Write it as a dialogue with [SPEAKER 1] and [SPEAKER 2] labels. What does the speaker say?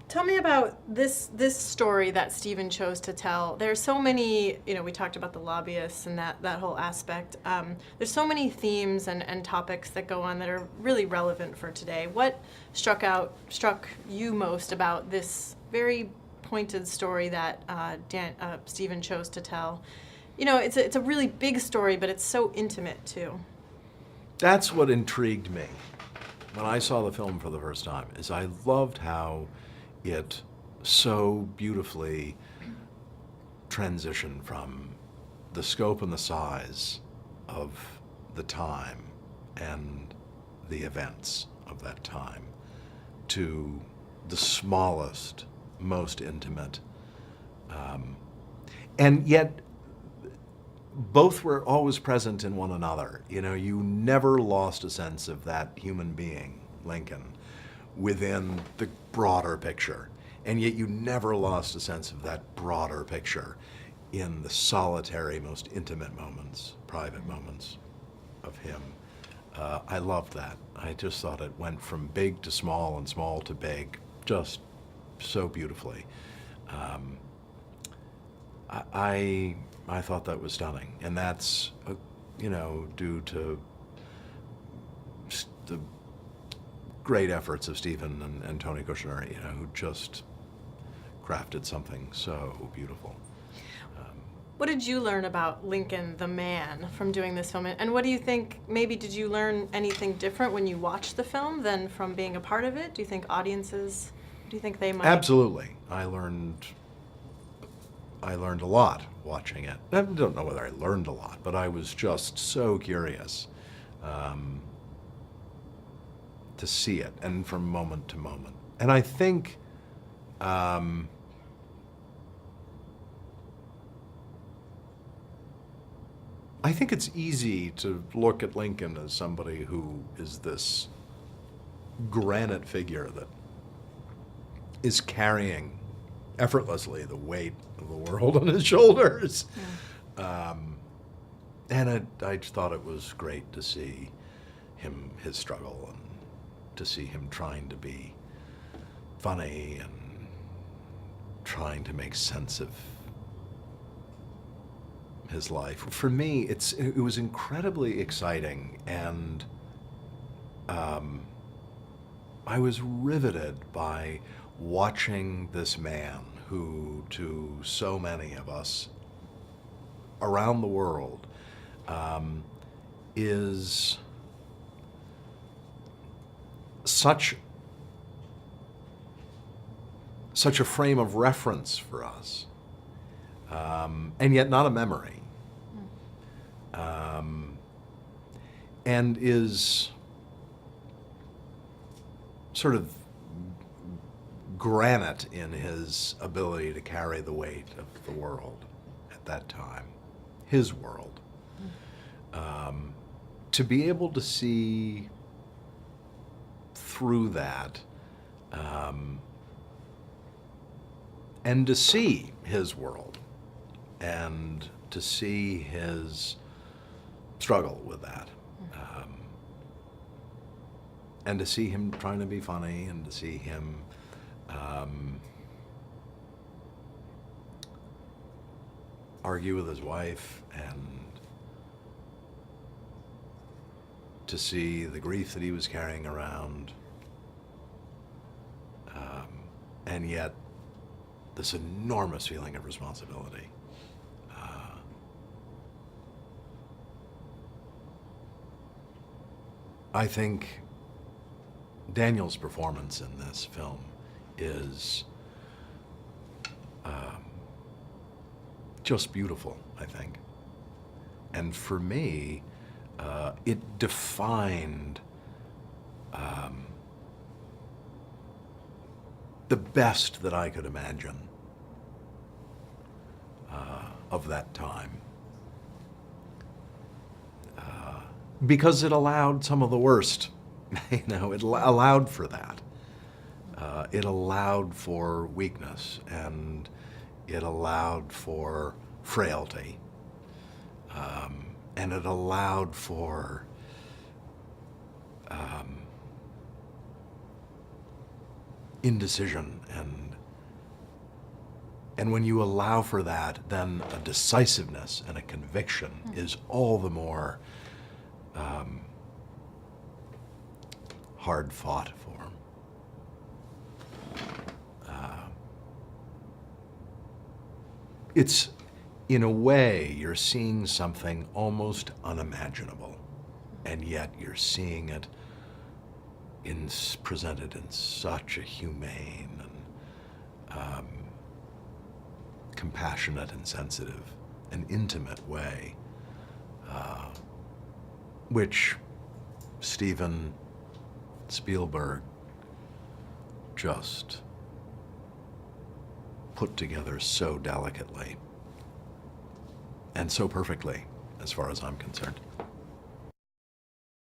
[SPEAKER 1] Tell me about this story that Stephen chose to tell. There's so many, we talked about the lobbyists and that whole aspect. There's so many themes and topics that go on that are really relevant for today. What struck you most about this very pointed story that Stephen chose to tell? It's a really big story, but it's so intimate too.
[SPEAKER 2] That's what intrigued me when I saw the film for the first time, is I loved how it so beautifully transitioned from the scope and the size of the time and the events of that time to the smallest, most intimate. And yet, both were always present in one another. You never lost a sense of that human being, Lincoln, within the broader picture. And yet you never lost a sense of that broader picture in the solitary, most intimate moments, private moments of him. I loved that. I just thought it went from big to small and small to big, just so beautifully. I thought that was stunning, and that's due to the great efforts of Stephen and Tony Kushner, who just crafted something so beautiful.
[SPEAKER 1] What did you learn about Lincoln, the man, from doing this film? And what do you think, maybe did you learn anything different when you watched the film than from being a part of it? Do you think audiences, do you think they might?
[SPEAKER 2] Absolutely. I learned a lot watching it. I don't know whether I learned a lot, but I was just so curious to see it, and from moment to moment. And I think it's easy to look at Lincoln as somebody who is this granite figure that is carrying effortlessly the weight of the world on his shoulders. Yeah. And I thought it was great to see his struggle, and to see him trying to be funny and trying to make sense of his life. For me, it was incredibly exciting, and I was riveted by watching this man who, to so many of us around the world, is such a frame of reference for us, and yet not a memory, and is sort of granite in his ability to carry the weight of the world at that time, his world. To be able to see through that, and to see his world, and to see his struggle with that, and to see him trying to be funny, and to see him argue with his wife, and to see the grief that he was carrying around, and yet this enormous feeling of responsibility. I think Daniel's performance in this film is just beautiful, I think. And for me, it defined the best that I could imagine of that time. Because it allowed some of the worst, it allowed for that. It allowed for weakness, and it allowed for frailty, and it allowed for indecision, and when you allow for that, then a decisiveness and a conviction is all the more hard fought for. It's, in a way, you're seeing something almost unimaginable, and yet you're seeing it presented in such a humane and compassionate and sensitive and intimate way, which Steven Spielberg just put together so delicately and so perfectly, as far as I'm concerned.